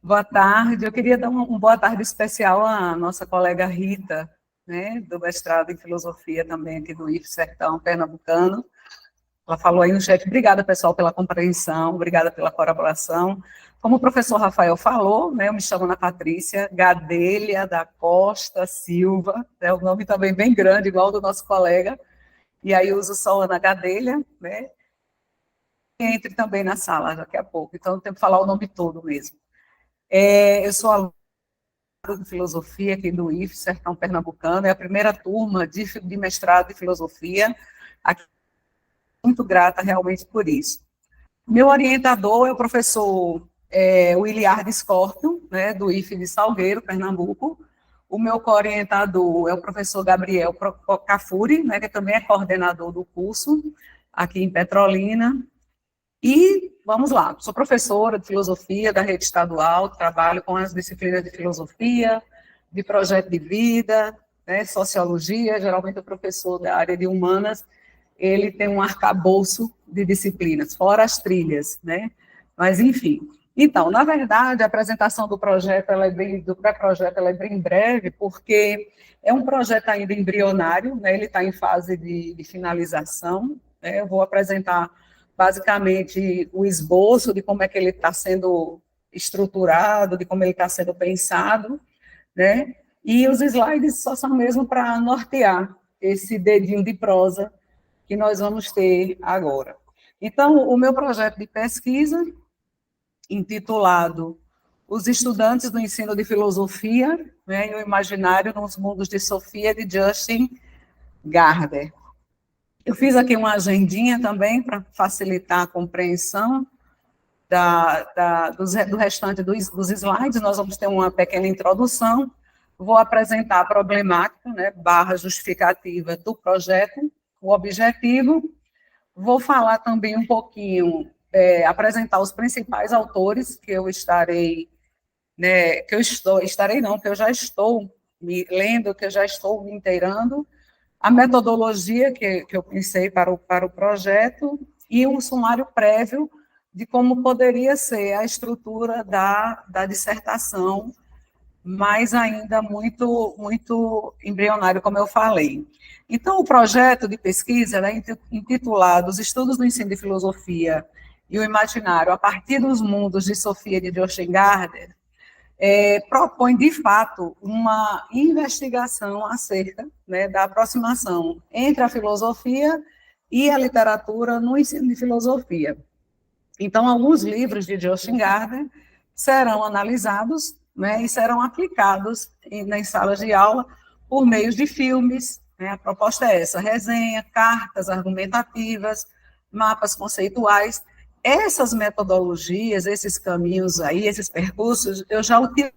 Boa tarde. Eu queria dar uma boa tarde especial à nossa colega Rita, né, do mestrado em Filosofia também aqui do IF Sertão Pernambucano. Ela falou aí no chat, obrigada, pessoal, pela compreensão, obrigada pela colaboração. Como o professor Rafael falou, né, eu me chamo Ana Patrícia Gadelha da Costa Silva, é um nome também bem grande, igual do nosso colega, e aí uso só Ana Gadelha, né, entre também na sala daqui a pouco, então eu tenho que falar o nome todo mesmo. Eu sou aluna de filosofia aqui do IF, Sertão Pernambucano, é a primeira turma de mestrado de filosofia, aqui, muito grata realmente por isso. Meu orientador é o professor Williard Scorpio, né, do IF de Salgueiro, Pernambuco. O meu co-orientador é o professor Gabriel Cafuri, né, que também é coordenador do curso aqui em Petrolina. E, vamos lá, sou professora de filosofia da rede estadual, trabalho com as disciplinas de filosofia, de projeto de vida, né, sociologia, geralmente o professor da área de humanas, ele tem um arcabouço de disciplinas, fora as trilhas, né, mas enfim. Então, na verdade, a apresentação do projeto, do pré-projeto, ela é bem breve, porque é um projeto ainda embrionário, né, ele está em fase de finalização, né, eu vou apresentar basicamente o esboço de como é que ele está sendo estruturado, de como ele está sendo pensado, né? E os slides só são mesmo para nortear esse dedinho de prosa que nós vamos ter agora. Então, o meu projeto de pesquisa, intitulado Os Estudantes do Ensino de Filosofia, né, e o Imaginário nos Mundos de Sofia, de Justin Gardner. Eu fiz aqui uma agendinha também para facilitar a compreensão do restante dos slides. Nós vamos ter uma pequena introdução. Vou apresentar a problemática, né, / justificativa do projeto, o objetivo. Vou falar também um pouquinho, apresentar os principais autores que eu estarei, né, que eu já estou me lendo, que eu já estou me inteirando, a metodologia que eu pensei para o projeto e um sumário prévio de como poderia ser a estrutura da dissertação, mas ainda muito embrionário, como eu falei. Então, o projeto de pesquisa é intitulado Os Estudos do Ensino de Filosofia e o Imaginário a partir dos mundos de Sofia de Joachim Gardner, propõe, de fato, uma investigação acerca, né, da aproximação entre a filosofia e a literatura no ensino de filosofia. Então, alguns livros de Joachim Gardner serão analisados, né, e serão aplicados nas salas de aula por meio de filmes, né, a proposta é essa, resenha, cartas argumentativas, mapas conceituais. Essas metodologias, esses caminhos aí, esses percursos, eu já utilizo,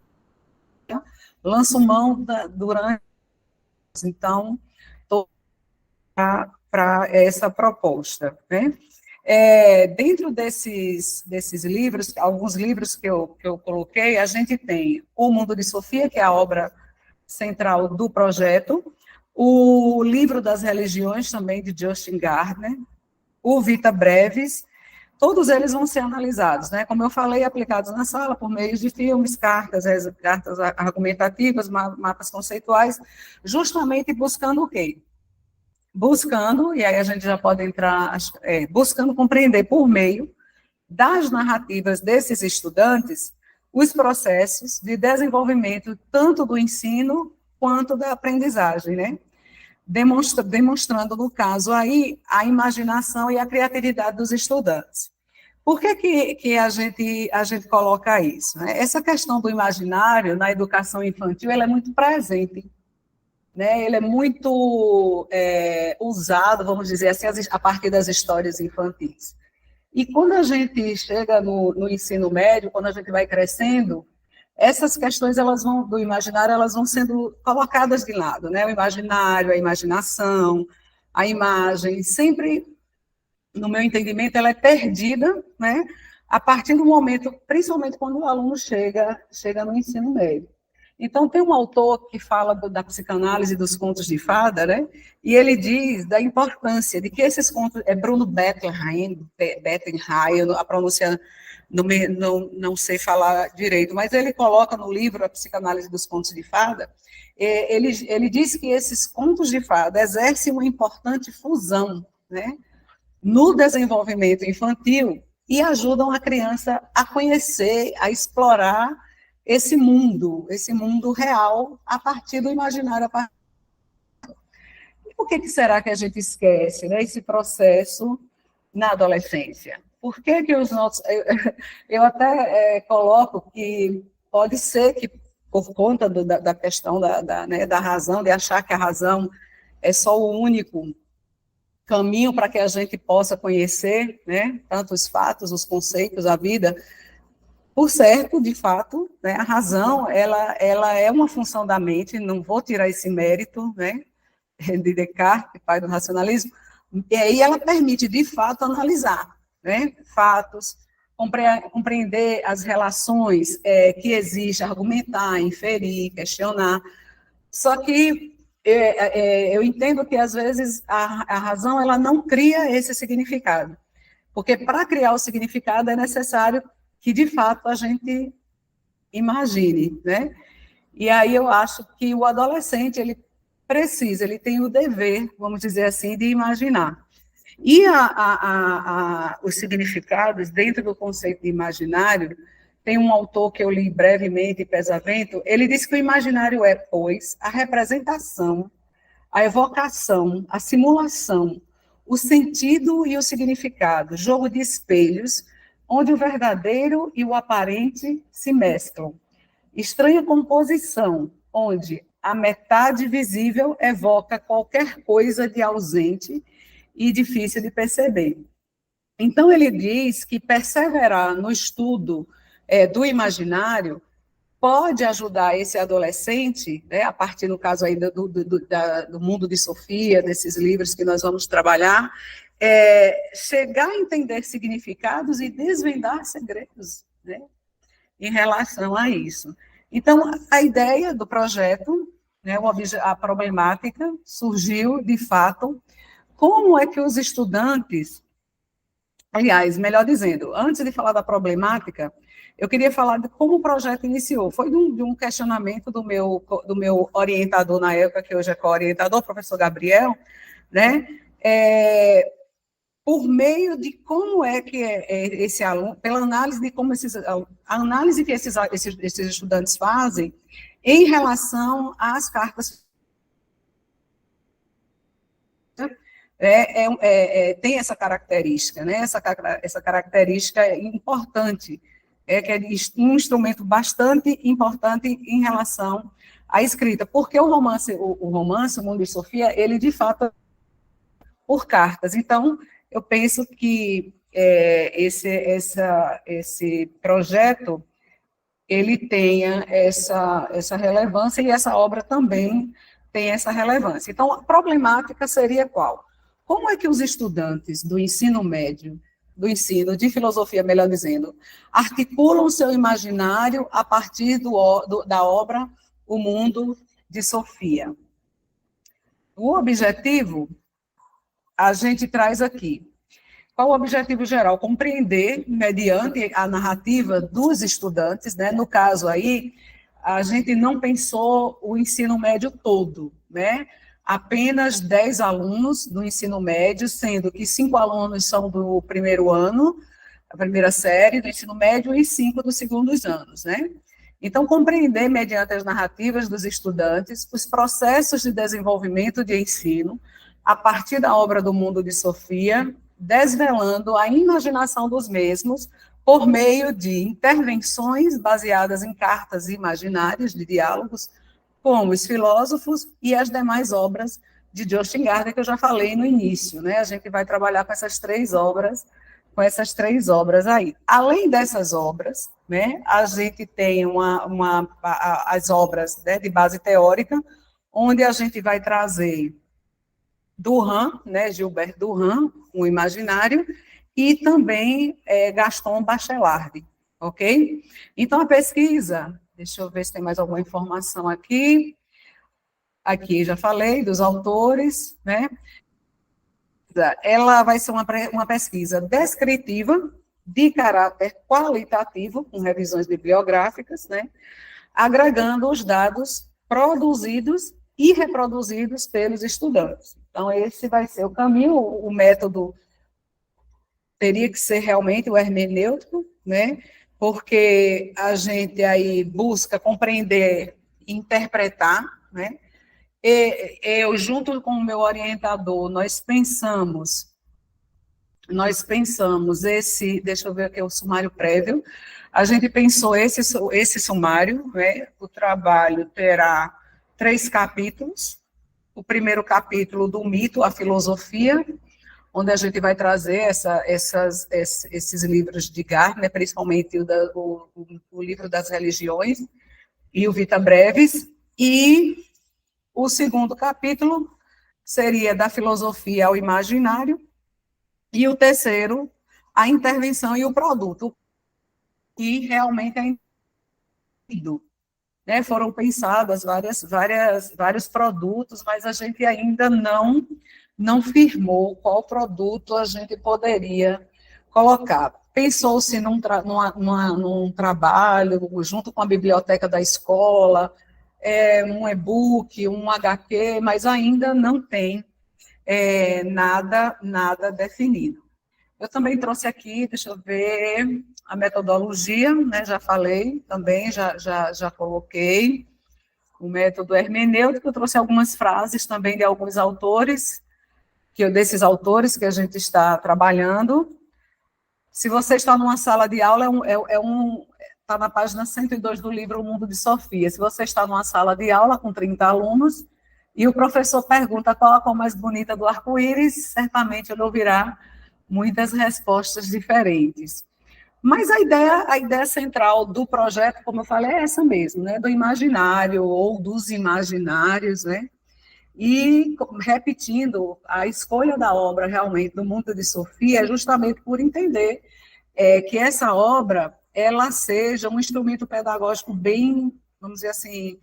lanço mão durante, então, estou para essa proposta, né? Dentro desses livros, alguns livros que eu coloquei, a gente tem O Mundo de Sofia, que é a obra central do projeto, o Livro das Religiões, também, de Justin Gardner, o Vita Brevis. Todos eles vão ser analisados, né? Como eu falei, aplicados na sala por meio de filmes, cartas argumentativas, mapas conceituais, justamente buscando o quê? Buscando, e aí a gente já pode entrar, buscando compreender por meio das narrativas desses estudantes os processos de desenvolvimento tanto do ensino quanto da aprendizagem, né? Demonstrando, no caso aí, a imaginação e a criatividade dos estudantes. Por que a gente coloca isso, né? Essa questão do imaginário na educação infantil, ela é muito presente, né? Ele é muito usado, vamos dizer assim, a partir das histórias infantis. E quando a gente chega no ensino médio, quando a gente vai crescendo, essas questões do imaginário, elas vão sendo colocadas de lado, né? O imaginário, a imaginação, a imagem, sempre, no meu entendimento, ela é perdida, né? A partir do momento, principalmente quando o aluno chega no ensino médio. Então, tem um autor que fala da psicanálise dos contos de fada, né? E ele diz da importância de que esses contos, é Bruno Bettelheim, a pronúncia não sei falar direito, mas ele coloca no livro A Psicanálise dos Contos de Fada, ele diz que esses contos de fada exercem uma importante fusão, né, no desenvolvimento infantil e ajudam a criança a conhecer, a explorar esse mundo real a partir do imaginário. E por que será que a gente esquece, né, esse processo na adolescência? Por que os nossos... Eu até coloco que pode ser que, por conta da questão da razão, de achar que a razão é só o único caminho para que a gente possa conhecer, né, tanto os fatos, os conceitos, a vida. Por certo, de fato, né, a razão, ela é uma função da mente, não vou tirar esse mérito, né, de Descartes, pai do racionalismo, e aí ela permite, de fato, analisar, né, fatos, compreender as relações que existe, argumentar, inferir, questionar. Só que eu entendo que, às vezes, a razão ela não cria esse significado, porque para criar o significado é necessário que, de fato, a gente imagine, né? E aí eu acho que o adolescente, ele tem o dever, vamos dizer assim, de imaginar. E os significados, dentro do conceito de imaginário, tem um autor que eu li brevemente, Pesavento, ele diz que o imaginário é, pois, a representação, a evocação, a simulação, o sentido e o significado, jogo de espelhos, onde o verdadeiro e o aparente se mesclam. Estranha composição, onde a metade visível evoca qualquer coisa de ausente e difícil de perceber. Então, ele diz que perseverar no estudo do imaginário pode ajudar esse adolescente, né, a partir, no caso, ainda do Mundo de Sofia, desses livros que nós vamos trabalhar, chegar a entender significados e desvendar segredos, né, em relação a isso. Então, a ideia do projeto, né, a problemática, surgiu, de fato, como é que os estudantes, aliás, melhor dizendo, antes de falar da problemática, eu queria falar de como o projeto iniciou. Foi de um questionamento do meu orientador na época, que hoje é co-orientador, professor Gabriel, né, por meio de como é que esse aluno, pela análise de como a análise que esses estudantes fazem em relação às cartas tem essa característica, né? Essa característica importante, que é um instrumento bastante importante em relação à escrita, porque o romance, o Mundo de Sofia, ele de fato é por cartas. Então, eu penso que esse projeto ele tenha essa relevância, e essa obra também tem essa relevância. Então, a problemática seria qual? Como é que os estudantes do ensino médio, do ensino de filosofia, melhor dizendo, articulam o seu imaginário a partir da obra O Mundo de Sofia? O objetivo, a gente traz aqui. Qual o objetivo geral? Compreender, mediante a narrativa dos estudantes, né? No caso aí, a gente não pensou o ensino médio todo, né? Apenas 10 alunos do ensino médio, sendo que 5 alunos são do primeiro ano, a primeira série do ensino médio, e 5 dos segundos anos, né? Então, compreender, mediante as narrativas dos estudantes, os processos de desenvolvimento de ensino, a partir da obra do Mundo de Sofia, desvelando a imaginação dos mesmos por meio de intervenções baseadas em cartas imaginárias de diálogos com os filósofos e as demais obras de Jostein Gaarder, que eu já falei no início, né? A gente vai trabalhar com essas três obras aí. Além dessas obras, né, a gente tem as obras, né, de base teórica, onde a gente vai trazer Durand, né, Gilbert Durand, o imaginário, e também Gaston Bachelard, ok? Então, a pesquisa Deixa eu ver se tem mais alguma informação aqui. Aqui já falei dos autores, né? Ela vai ser uma pesquisa descritiva, de caráter qualitativo, com revisões bibliográficas, né? Agregando os dados produzidos e reproduzidos pelos estudantes. Então, esse vai ser o caminho, o método teria que ser realmente o hermenêutico, né? Porque a gente aí busca compreender, interpretar, né? Eu, junto com o meu orientador, nós pensamos deixa eu ver aqui o sumário prévio, a gente pensou esse sumário, né? O trabalho terá 3 capítulos, o primeiro capítulo do mito, a filosofia, onde a gente vai trazer esses livros de Gardner, principalmente o livro das religiões e o Vita Brevis, e o segundo capítulo seria da filosofia ao imaginário, e o terceiro, a intervenção e o produto, que realmente é entendido. Né? Foram pensados vários produtos, mas a gente ainda não firmou qual produto a gente poderia colocar. Pensou-se num trabalho, junto com a biblioteca da escola, um e-book, um HQ, mas ainda não tem nada definido. Eu também trouxe aqui, deixa eu ver, a metodologia, né, já falei também, já coloquei, o método hermenêutico, eu trouxe algumas frases também de alguns autores, desses autores que a gente está trabalhando. Se você está numa sala de aula, está na página 102 do livro O Mundo de Sofia. Se você está numa sala de aula com 30 alunos, e o professor pergunta qual a cor mais bonita do arco-íris, certamente ele ouvirá muitas respostas diferentes. Mas a ideia central do projeto, como eu falei, é essa mesmo, né? Do imaginário ou dos imaginários, né? E, repetindo, a escolha da obra realmente do Mundo de Sofia é justamente por entender que essa obra, ela seja um instrumento pedagógico bem, vamos dizer assim,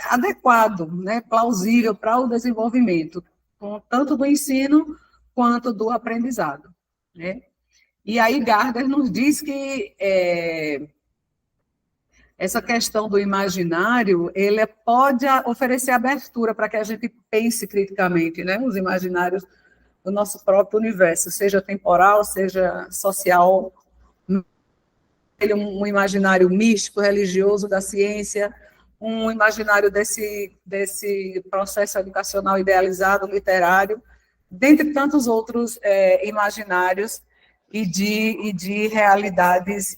adequado, né? Plausível para o desenvolvimento, tanto do ensino quanto do aprendizado, né? E aí Gardner nos diz que essa questão do imaginário, ele pode oferecer abertura para que a gente pense criticamente, né? Os imaginários do nosso próprio universo, seja temporal, seja social, um imaginário místico, religioso da ciência, um imaginário desse processo educacional idealizado, literário, dentre tantos outros imaginários e de realidades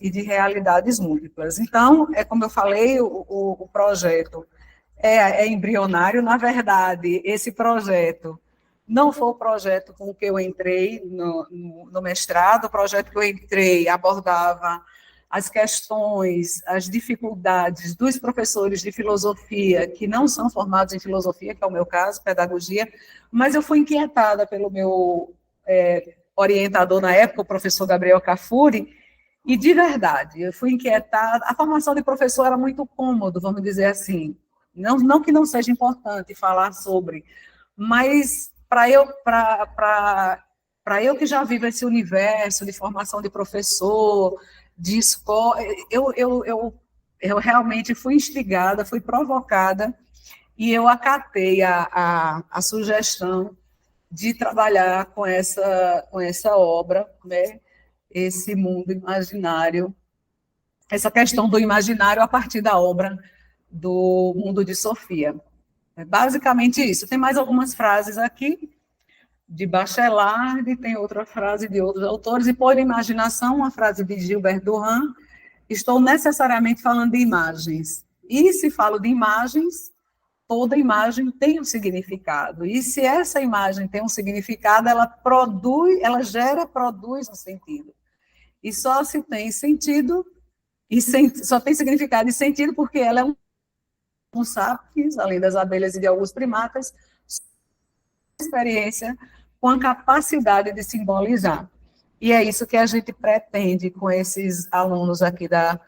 múltiplas. Então, como eu falei, o projeto é embrionário. Na verdade, esse projeto não foi o projeto com que eu entrei no mestrado. O projeto que eu entrei abordava as questões, as dificuldades dos professores de filosofia que não são formados em filosofia, que é o meu caso, pedagogia, mas eu fui inquietada pelo meu orientador na época, o professor Gabriel Cafuri, e de verdade, eu fui inquietada. A formação de professor era muito cômodo, vamos dizer assim, não que não seja importante falar sobre, mas para eu que já vivo esse universo de formação de professor, de escola, eu realmente fui instigada, fui provocada, e eu acatei a sugestão de trabalhar com essa obra, né? Esse mundo imaginário, essa questão do imaginário a partir da obra do Mundo de Sofia. É basicamente isso. Tem mais algumas frases aqui, de Bachelard, tem outra frase de outros autores, e por imaginação, uma frase de Gilbert Durand, estou necessariamente falando de imagens. E se falo de imagens, toda imagem tem um significado. E se essa imagem tem um significado, ela produz um sentido. E só se tem sentido, só tem significado e sentido porque ela é um sapiens, além das abelhas e de alguns primatas, experiência com a capacidade de simbolizar. E é isso que a gente pretende com esses alunos aqui da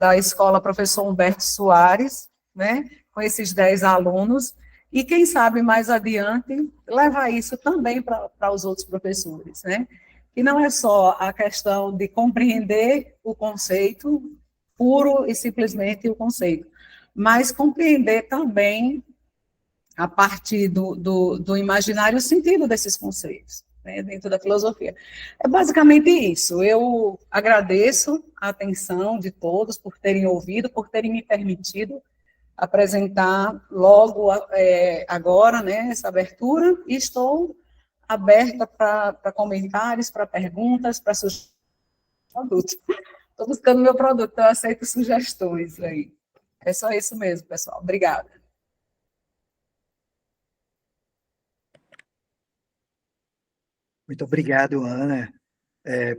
da escola Professor Humberto Soares, né, com esses 10 alunos, e quem sabe mais adiante levar isso também para os outros professores, né? E não é só a questão de compreender o conceito, puro e simplesmente o conceito, mas compreender também, a partir do imaginário, o sentido desses conceitos, né, dentro da filosofia. É basicamente isso. Eu agradeço a atenção de todos por terem ouvido, por terem me permitido apresentar logo agora, né, essa abertura, e estou aberta para comentários, para perguntas, para sugestões de produto. Estou buscando meu produto, eu aceito sugestões aí. É só isso mesmo, pessoal. Obrigada. Muito obrigado, Ana.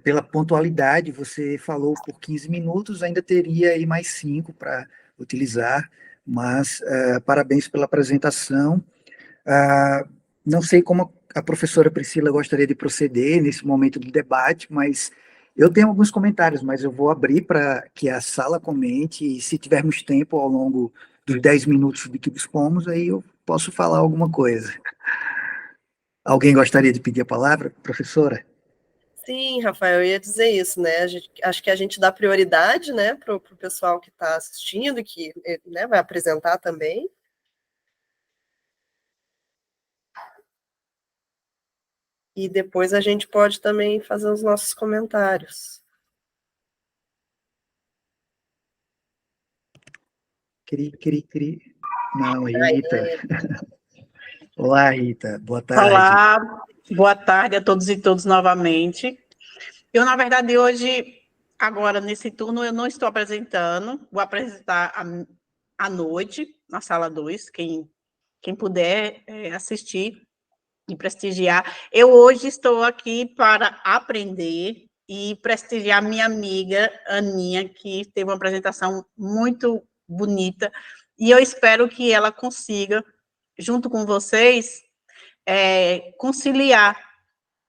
Pela pontualidade, você falou por 15 minutos, ainda teria aí mais 5 para utilizar, mas parabéns pela apresentação. Não sei como a professora Priscila gostaria de proceder nesse momento do debate, mas eu tenho alguns comentários, mas eu vou abrir para que a sala comente, e se tivermos tempo ao longo dos 10 minutos de que dispomos, aí eu posso falar alguma coisa. Alguém gostaria de pedir a palavra, professora? Sim, Rafael, eu ia dizer isso, né? Acho que a gente dá prioridade, né, para o pessoal que está assistindo, que, né, vai apresentar também. E depois a gente pode também fazer os nossos comentários. Não, Rita. Olá, Rita. Boa tarde. Olá, boa tarde a todos e todas novamente. Eu, na verdade, hoje, agora, nesse turno, eu não estou apresentando, vou apresentar à noite, na sala 2, quem puder assistir e prestigiar. Eu hoje estou aqui para aprender e prestigiar minha amiga Aninha, que teve uma apresentação muito bonita, e eu espero que ela consiga, junto com vocês, conciliar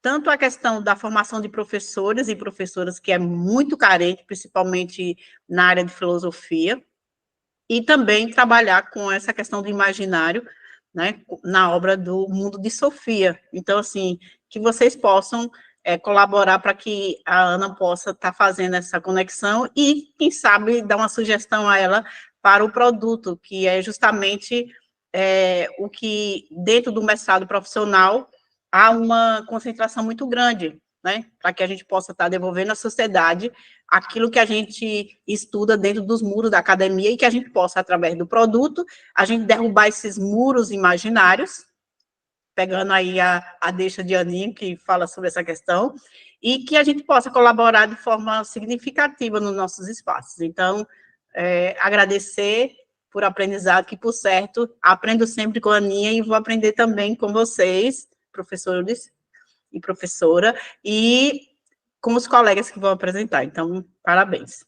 tanto a questão da formação de professores e professoras, que é muito carente, principalmente na área de filosofia, e também trabalhar com essa questão do imaginário, né, na obra do Mundo de Sofia. Então, assim, que vocês possam colaborar para que a Ana possa estar fazendo essa conexão e, quem sabe, dar uma sugestão a ela para o produto, que é justamente o que, dentro do mestrado profissional, há uma concentração muito grande, né, para que a gente possa estar devolvendo à sociedade aquilo que a gente estuda dentro dos muros da academia e que a gente possa, através do produto, a gente derrubar esses muros imaginários, pegando aí a deixa de Aninha, que fala sobre essa questão, e que a gente possa colaborar de forma significativa nos nossos espaços. Então, agradecer por aprendizado, que, por certo, aprendo sempre com a Aninha e vou aprender também com vocês, professores e professora, e com os colegas que vão apresentar. Então, parabéns.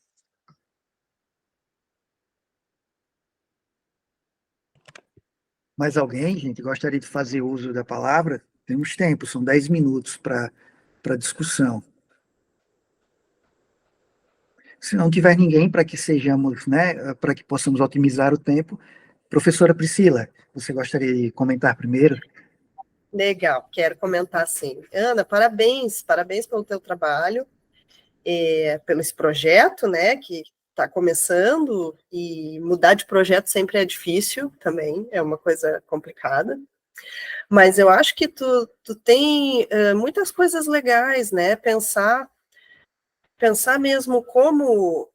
Mais alguém, gente, gostaria de fazer uso da palavra? Temos tempo, são 10 minutos para discussão. Se não tiver ninguém, para que sejamos, né, para que possamos otimizar o tempo, professora Priscila, você gostaria de comentar primeiro? Legal, quero comentar sim. Ana, parabéns pelo teu trabalho, pelo esse projeto, né, que está começando, e mudar de projeto sempre é difícil também, é uma coisa complicada, mas eu acho que tu tem muitas coisas legais, né, pensar mesmo como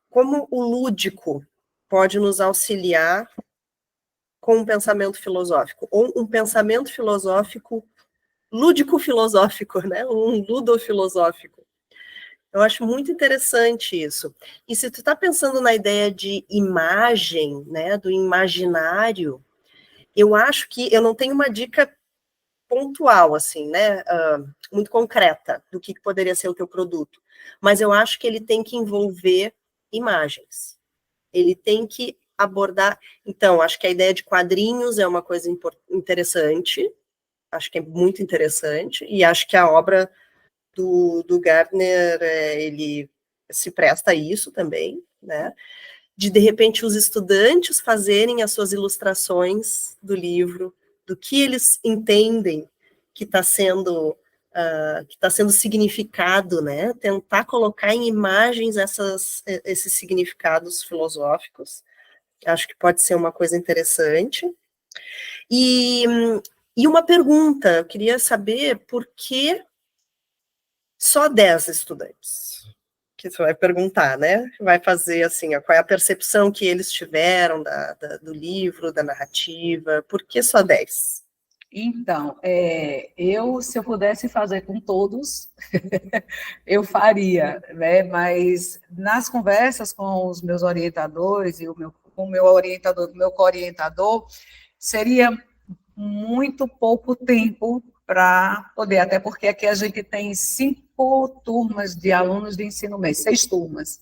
o lúdico pode nos auxiliar com um pensamento filosófico, ou um pensamento filosófico, lúdico-filosófico, né? Um ludofilosófico. Eu acho muito interessante isso. E se tu está pensando na ideia de imagem, né, do imaginário, eu acho que eu não tenho uma dica pontual, assim, né, muito concreta do que poderia ser o teu produto, mas eu acho que ele tem que envolver imagens. Ele tem que abordar... Então, acho que a ideia de quadrinhos é uma coisa interessante, acho que é muito interessante, e acho que a obra do Gardner, ele se presta a isso também, né? De repente, os estudantes fazerem as suas ilustrações do livro, do que eles entendem que está sendo significado, né? Tentar colocar em imagens esses significados filosóficos. Acho que pode ser uma coisa interessante. E uma pergunta, eu queria saber por que só 10 estudantes? Que você vai perguntar, né? Vai fazer assim, qual é a percepção que eles tiveram do livro, da narrativa, por que só 10? Então, se eu pudesse fazer com todos, eu faria, né? Mas nas conversas com os meus orientadores e com o meu orientador, meu co-orientador, seria muito pouco tempo para poder, até porque aqui a gente tem 5 turmas de alunos de ensino médio, 6 turmas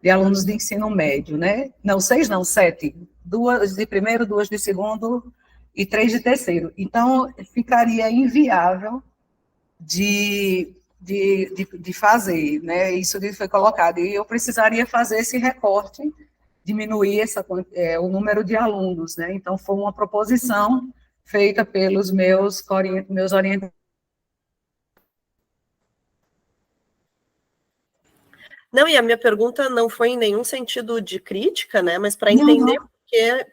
de alunos de ensino médio, né? Não, 6 não, 7. 2 de primeiro, 2 de segundo e 3 de terceiro. Então, ficaria inviável de fazer, né? Isso que foi colocado. E eu precisaria fazer esse recorte, diminuir o número de alunos, né? Então, foi uma proposição feita pelos meus orientadores. Não, e a minha pergunta não foi em nenhum sentido de crítica, né? Mas para entender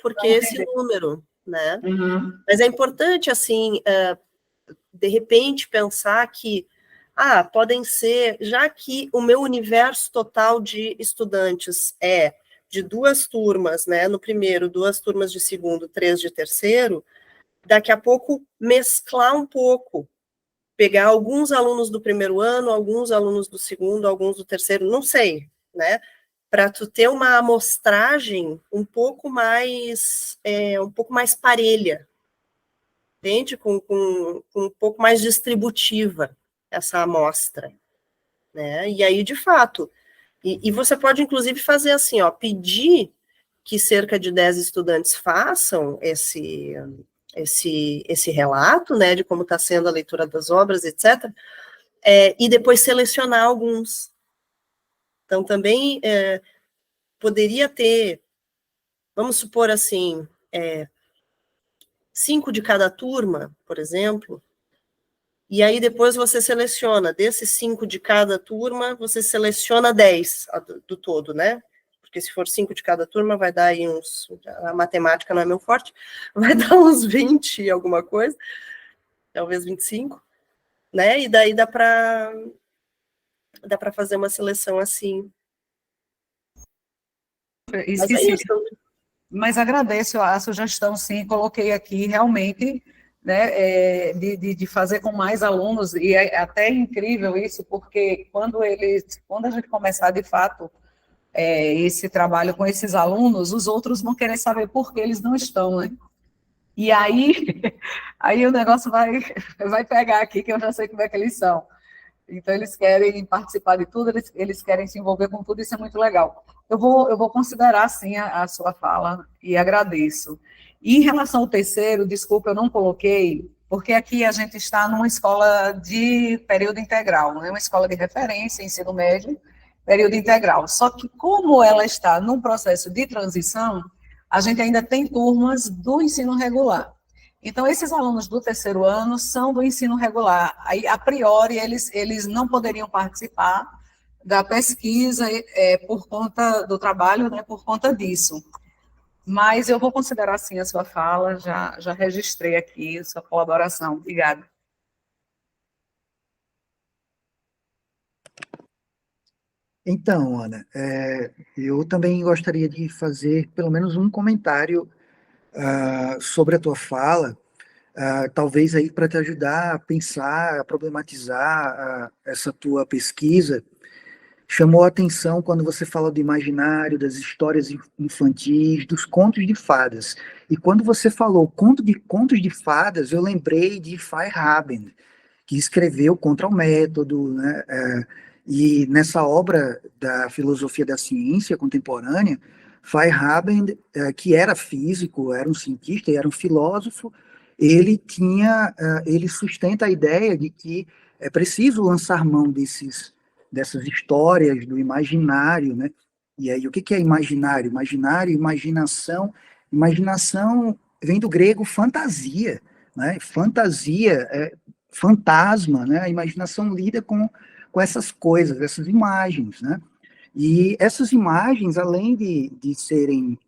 por que esse número, né? Uhum. Mas é importante, assim, de repente, pensar que, podem ser, já que o meu universo total de estudantes é de 2 turmas, né? No primeiro, 2 turmas de segundo, 3 de terceiro, daqui a pouco mesclar um pouco, pegar alguns alunos do primeiro ano, alguns alunos do segundo, alguns do terceiro, não sei, né? Para tu ter uma amostragem um pouco mais parelha, entende? Com um pouco mais distributiva essa amostra, né? E aí, de fato, e você pode, inclusive, fazer assim, pedir que cerca de 10 estudantes façam esse relato, né, de como está sendo a leitura das obras, etc., e depois selecionar alguns. Então, também poderia ter, vamos supor assim, 5 de cada turma, por exemplo, e aí depois você seleciona, desses 5 de cada turma, você seleciona 10 do todo, né? Porque se for 5 de cada turma, vai dar aí a matemática não é meu forte, vai dar uns 20 e alguma coisa, talvez 25, né? E daí dá para fazer uma seleção assim. Esqueci. Mas agradeço a sugestão, sim, coloquei aqui realmente, né, de fazer com mais alunos, e é até incrível isso, porque quando a gente começar de fato esse trabalho com esses alunos, os outros vão querer saber por que eles não estão, né? E aí o negócio vai pegar aqui, que eu já sei como é que eles são. Então, eles querem participar de tudo, eles querem se envolver com tudo, isso é muito legal. Eu vou considerar, sim, a sua fala e agradeço. E em relação ao terceiro, desculpa, eu não coloquei, porque aqui a gente está numa escola de período integral, né? Uma escola de referência, ensino médio, período integral. Só que, como ela está num processo de transição, a gente ainda tem turmas do ensino regular. Então, esses alunos do terceiro ano são do ensino regular. Aí, a priori, eles não poderiam participar da pesquisa por conta do trabalho, né, por conta disso. Mas eu vou considerar, sim, a sua fala, já registrei aqui a sua colaboração. Obrigada. Então, Ana, eu também gostaria de fazer pelo menos um comentário sobre a tua fala, talvez aí para te ajudar a pensar, a problematizar essa tua pesquisa. Chamou a atenção quando você fala do imaginário, das histórias infantis, dos contos de fadas. E quando você falou contos de fadas, eu lembrei de Feyerabend, que escreveu Contra o Método, né? E nessa obra da filosofia da ciência contemporânea, Feyerabend, que era físico, era um cientista e era um filósofo, ele sustenta a ideia de que é preciso lançar mão dessas histórias do imaginário, né? E aí, o que é imaginário? Imaginário, imaginação. Imaginação vem do grego fantasia, né? Fantasia é fantasma, né? A imaginação lida com essas coisas, essas imagens, né? E essas imagens, além de serem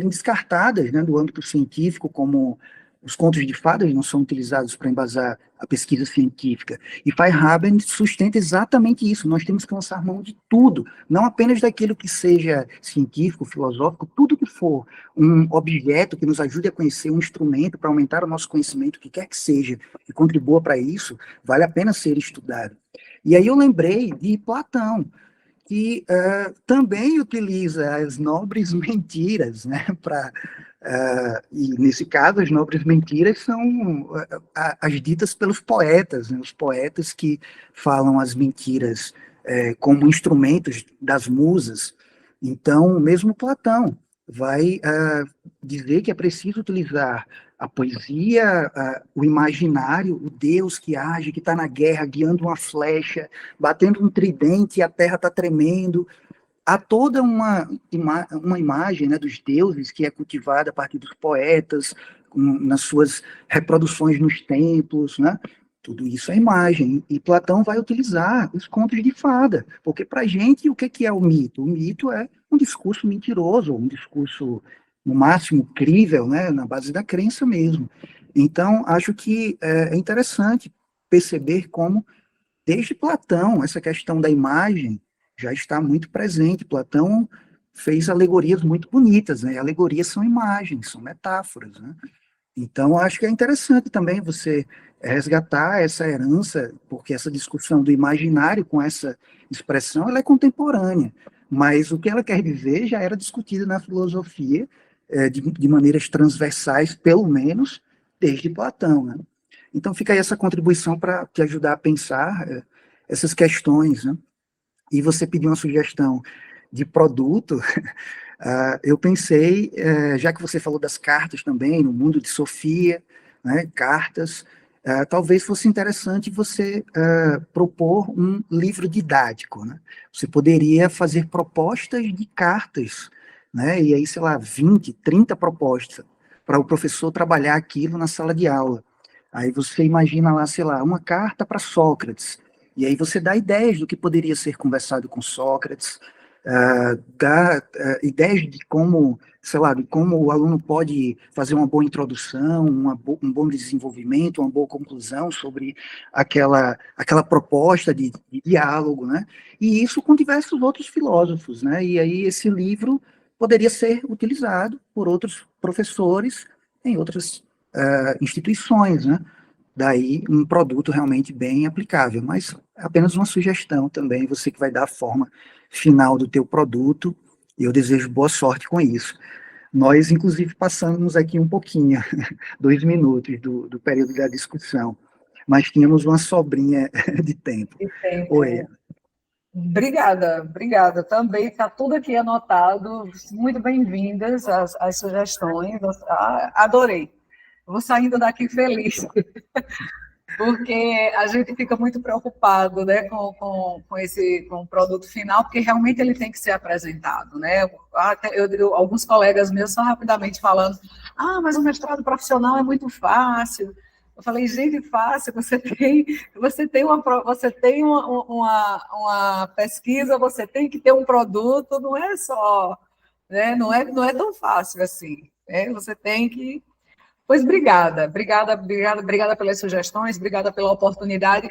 descartadas, né, do âmbito científico, como os contos de fadas não são utilizados para embasar a pesquisa científica. E Feyerabend sustenta exatamente isso. Nós temos que lançar mão de tudo, não apenas daquilo que seja científico, filosófico, tudo que for um objeto que nos ajude a conhecer, um instrumento para aumentar o nosso conhecimento, o que quer que seja, que contribua para isso, vale a pena ser estudado. E aí eu lembrei de Platão, que também utiliza as nobres mentiras, né, e nesse caso as nobres mentiras são as ditas pelos poetas, né, os poetas que falam as mentiras como instrumentos das musas. Então, mesmo Platão vai dizer que é preciso utilizar a poesia, o imaginário, o Deus que age, que está na guerra, guiando uma flecha, batendo um tridente e a terra está tremendo. Há toda uma imagem, né, dos deuses que é cultivada a partir dos poetas, nas suas reproduções nos templos, né? Tudo isso é imagem. E Platão vai utilizar os contos de fada, porque para a gente, o que é o mito? O mito é um discurso mentiroso, um discurso, no máximo, crível, né, na base da crença mesmo. Então, acho que é interessante perceber como, desde Platão, essa questão da imagem já está muito presente. Platão fez alegorias muito bonitas, né? Alegorias são imagens, são metáforas, né? Então, acho que é interessante também você resgatar essa herança, porque essa discussão do imaginário com essa expressão, ela é contemporânea, mas o que ela quer dizer já era discutida na filosofia de maneiras transversais, pelo menos, desde Platão, né? Então, fica aí essa contribuição para te ajudar a pensar essas questões, né? E você pediu uma sugestão de produto. Eu pensei, já que você falou das cartas também, no mundo de Sofia, né, cartas, talvez fosse interessante você propor um livro didático, né? Você poderia fazer propostas de cartas, né? E aí, sei lá, 20, 30 propostas, para o professor trabalhar aquilo na sala de aula. Aí você imagina lá, sei lá, uma carta para Sócrates, e aí você dá ideias do que poderia ser conversado com Sócrates, dá ideias de como, sei lá, de como o aluno pode fazer uma boa introdução, um bom desenvolvimento, uma boa conclusão sobre aquela proposta de diálogo, né? E isso com diversos outros filósofos, né? E aí esse livro poderia ser utilizado por outros professores em outras instituições, né? Daí um produto realmente bem aplicável, mas apenas uma sugestão também, você que vai dar a forma final do teu produto, e eu desejo boa sorte com isso. Nós, inclusive, passamos aqui um pouquinho, 2 minutos do período da discussão, mas tínhamos uma sobrinha de tempo. Oi. Obrigada. Também está tudo aqui anotado, muito bem-vindas as sugestões, adorei. Vou saindo daqui feliz, porque a gente fica muito preocupado, né, com o produto final, porque realmente ele tem que ser apresentado, né? Alguns colegas meus só rapidamente falando, mas o mestrado profissional é muito fácil. Eu falei, gente, fácil, você tem uma pesquisa, você tem que ter um produto, não é só, né, não é tão fácil assim, né? Você tem que... Pois obrigada pelas sugestões, obrigada pela oportunidade.